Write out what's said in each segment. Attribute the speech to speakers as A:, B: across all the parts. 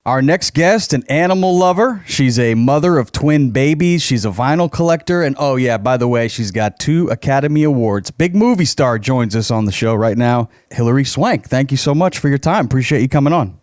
A: Our next guest, an animal lover. She's a mother of twin babies. She's a vinyl collector. And oh yeah, by the way, she's got 2 Academy Awards. Big movie star joins us on the show right now. Hilary Swank, thank you so much for your time. Appreciate you coming on.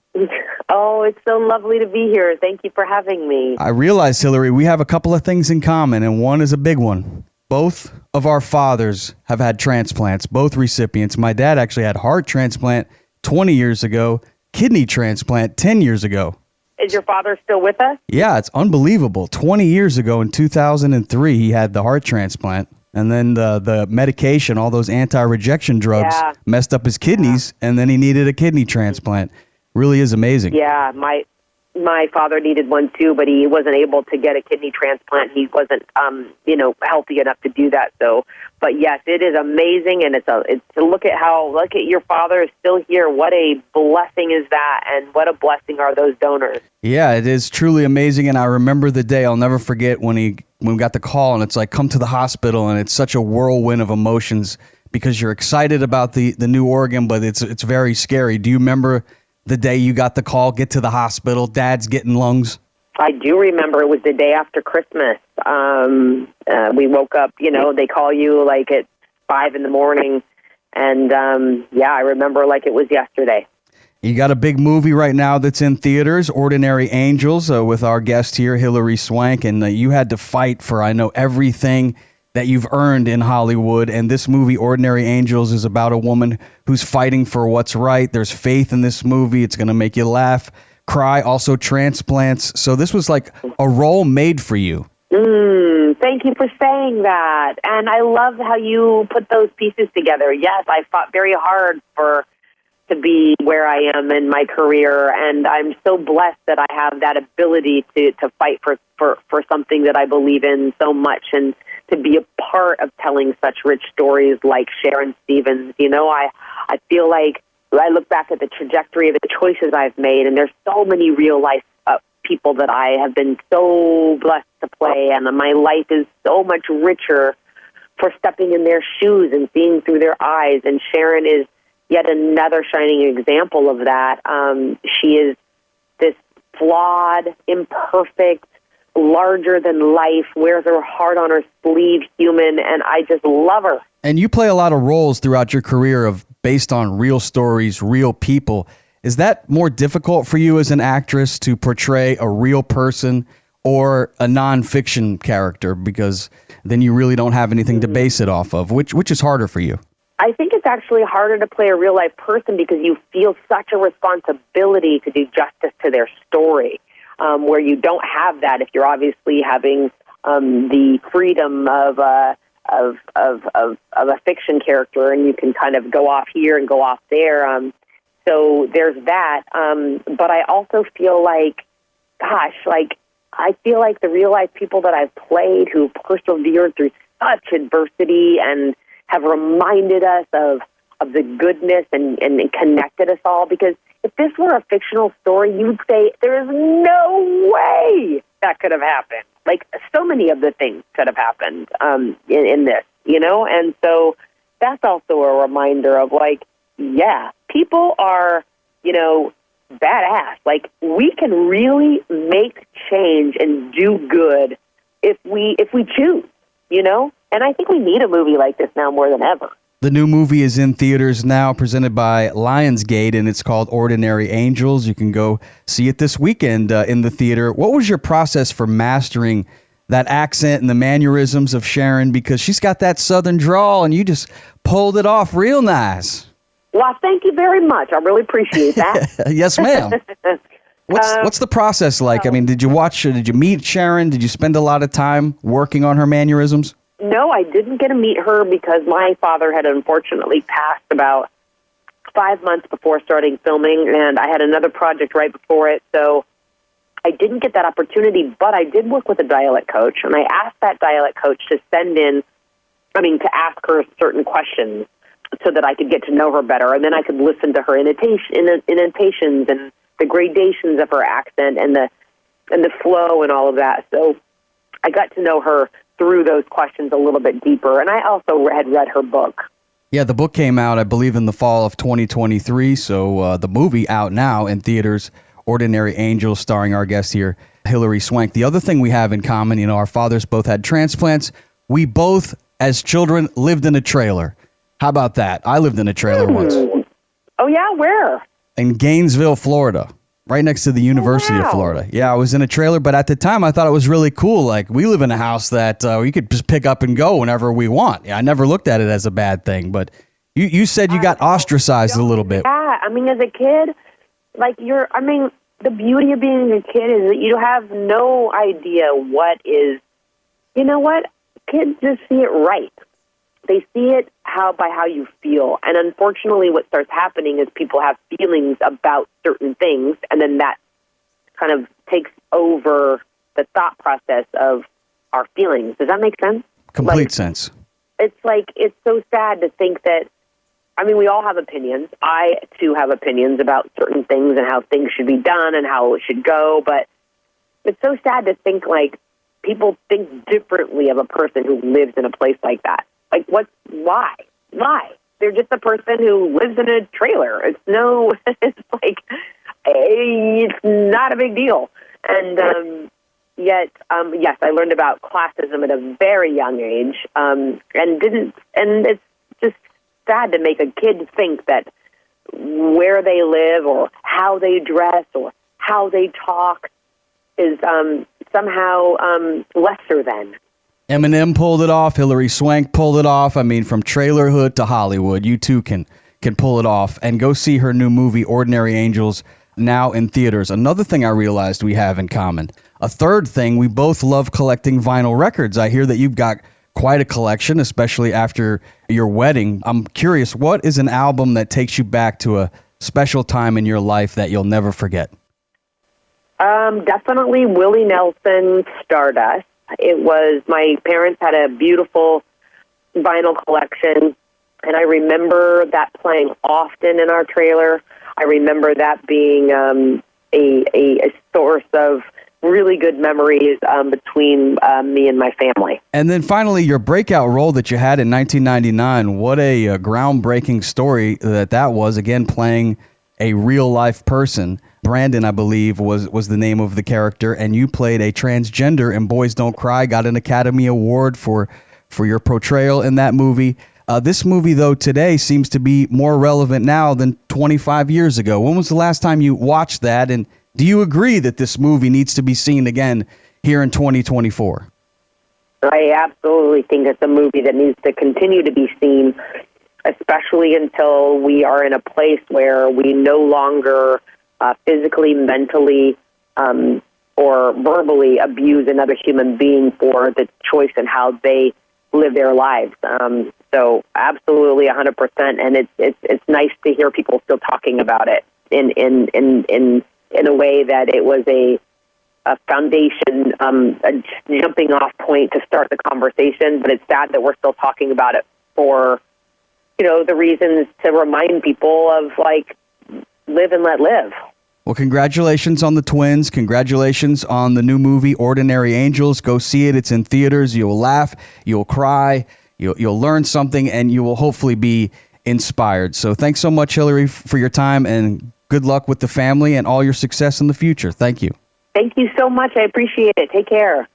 B: Oh, it's so lovely to be here. Thank you for having me.
A: I realize, Hilary, we have a couple of things in common, and one is a big one. Both of our fathers have had transplants, both recipients. My dad actually had heart transplant 20 years ago, kidney transplant 10 years ago.
B: Is your father still with us?
A: Yeah, it's unbelievable. 20 years ago in 2003, he had the heart transplant. And then the medication, all those anti-rejection drugs messed up his kidneys, and then he needed a kidney transplant. Really is amazing.
B: Yeah, my father needed one too, but he wasn't able to get a kidney transplant. He wasn't, healthy enough to do that. So, but yes, it is amazing, and it's to look at your father is still here. What a blessing is that, and what a blessing are those donors.
A: Yeah, it is truly amazing, and I remember the day. I'll never forget when we got the call, and it's like, come to the hospital, and it's such a whirlwind of emotions because you're excited about the new organ, but it's very scary. Do you remember the day you got the call, get to the hospital, Dad's getting lungs?
B: I do remember. It was the day after Christmas. We woke up, they call you like at 5 a.m. And I remember like it was yesterday.
A: You got a big movie right now that's in theaters, Ordinary Angels, with our guest here, Hilary Swank. And you had to fight for, I know, everything that you've earned in Hollywood. And this movie, Ordinary Angels, is about a woman who's fighting for what's right. There's faith in this movie. It's going to make you laugh, cry, also transplants. So this was like a role made for you.
B: Thank you for saying that. And I love how you put those pieces together. Yes, I fought very hard to be where I am in my career, and I'm so blessed that I have that ability to fight for something that I believe in so much, and to be a part of telling such rich stories like Sharon Stevens. I feel like I look back at the trajectory of the choices I've made, and there's so many real life people that I have been so blessed to play, and my life is so much richer for stepping in their shoes and seeing through their eyes. And Sharon is yet another shining example of that. She is this flawed, imperfect, larger than life, wears her heart on her sleeve human, and I just love her.
A: And you play a lot of roles throughout your career based on real stories, real people. Is that more difficult for you as an actress to portray a real person or a nonfiction character? Because then you really don't have anything to base it off of. Which is harder for you?
B: I think it's actually harder to play a real-life person because you feel such a responsibility to do justice to their story, where you don't have that if you're obviously having the freedom of a fiction character, and you can kind of go off here and go off there. So there's that. But I also feel like, I feel like the real-life people that I've played who persevered through such adversity and have reminded us of the goodness and connected us all. Because if this were a fictional story, you would say, there is no way that could have happened. Like, so many of the things could have happened in this, And so that's also a reminder of, people are, badass. Like, we can really make change and do good if we choose, And I think we need a movie like this now more than ever.
A: The new movie is in theaters now, presented by Lionsgate, and it's called Ordinary Angels. You can go see it this weekend in the theater. What was your process for mastering that accent and the mannerisms of Sharon? Because she's got that southern drawl, and you just pulled it off real nice.
B: Well, thank you very much. I really appreciate that.
A: Yes, ma'am. What's the process like? I mean, did you meet Sharon? Did you spend a lot of time working on her mannerisms?
B: No, I didn't get to meet her because my father had unfortunately passed about 5 months before starting filming, and I had another project right before it, so I didn't get that opportunity, but I did work with a dialect coach, and I asked that dialect coach to to ask her certain questions so that I could get to know her better, and then I could listen to her intonations and the gradations of her accent and the flow and all of that. So I got to know her through those questions a little bit deeper, and I also had read her book.
A: Yeah, the book came out, I believe, in the fall of 2023, so the movie out now in theaters, Ordinary Angels, starring our guest here, Hilary Swank. The other thing we have in common, our fathers both had transplants. We both, as children, lived in a trailer. How about that? I lived in a trailer once.
B: Oh, yeah? Where?
A: In Gainesville, Florida, right next to the University of Florida. Yeah, I was in a trailer, but at the time I thought it was really cool. Like, we live in a house that we could just pick up and go whenever we want. Yeah, I never looked at it as a bad thing, but you said you got ostracized a little bit.
B: Yeah, I mean, as a kid, the beauty of being a kid is that you have no idea what is, kids just see it right. They see it by how you feel. And unfortunately, what starts happening is people have feelings about certain things, and then that kind of takes over the thought process of our feelings. Does that make sense?
A: Complete sense.
B: It's so sad to think that, we all have opinions. I, too, have opinions about certain things and how things should be done and how it should go, but it's so sad to think, people think differently of a person who lives in a place like that. Why? Why? They're just a person who lives in a trailer. It's not a big deal. And yet, yes, I learned about classism at a very young age, and it's just sad to make a kid think that where they live or how they dress or how they talk is somehow lesser than.
A: Eminem pulled it off. Hilary Swank pulled it off. From trailerhood to Hollywood, you too can pull it off. And go see her new movie, Ordinary Angels, now in theaters. Another thing I realized we have in common. A third thing, we both love collecting vinyl records. I hear that you've got quite a collection, especially after your wedding. I'm curious, what is an album that takes you back to a special time in your life that you'll never forget?
B: Definitely Willie Nelson's Stardust. It was, my parents had a beautiful vinyl collection, and I remember that playing often in our trailer. I remember that being a source of really good memories between me and my family.
A: And then finally, your breakout role that you had in 1999, what a groundbreaking story that was, again, playing a real-life person. Brandon, I believe, was the name of the character, and you played a transgender in Boys Don't Cry, got an Academy Award for your portrayal in that movie. This movie, though, today seems to be more relevant now than 25 years ago. When was the last time you watched that, and do you agree that this movie needs to be seen again here in 2024?
B: I absolutely think it's a movie that needs to continue to be seen, especially until we are in a place where we no longer physically, mentally, or verbally abuse another human being for the choice and how they live their lives. So absolutely 100%. And it's nice to hear people still talking about it in a way that it was a foundation, a jumping off point to start the conversation. But it's sad that we're still talking about it for, the reasons to remind people of live and let live.
A: Well, congratulations on the twins. Congratulations on the new movie, Ordinary Angels. Go see it. It's in theaters. You'll laugh. You'll cry. You'll learn something, and you will hopefully be inspired. So thanks so much, Hilary, for your time, and good luck with the family and all your success in the future. Thank you.
B: Thank you so much. I appreciate it. Take care.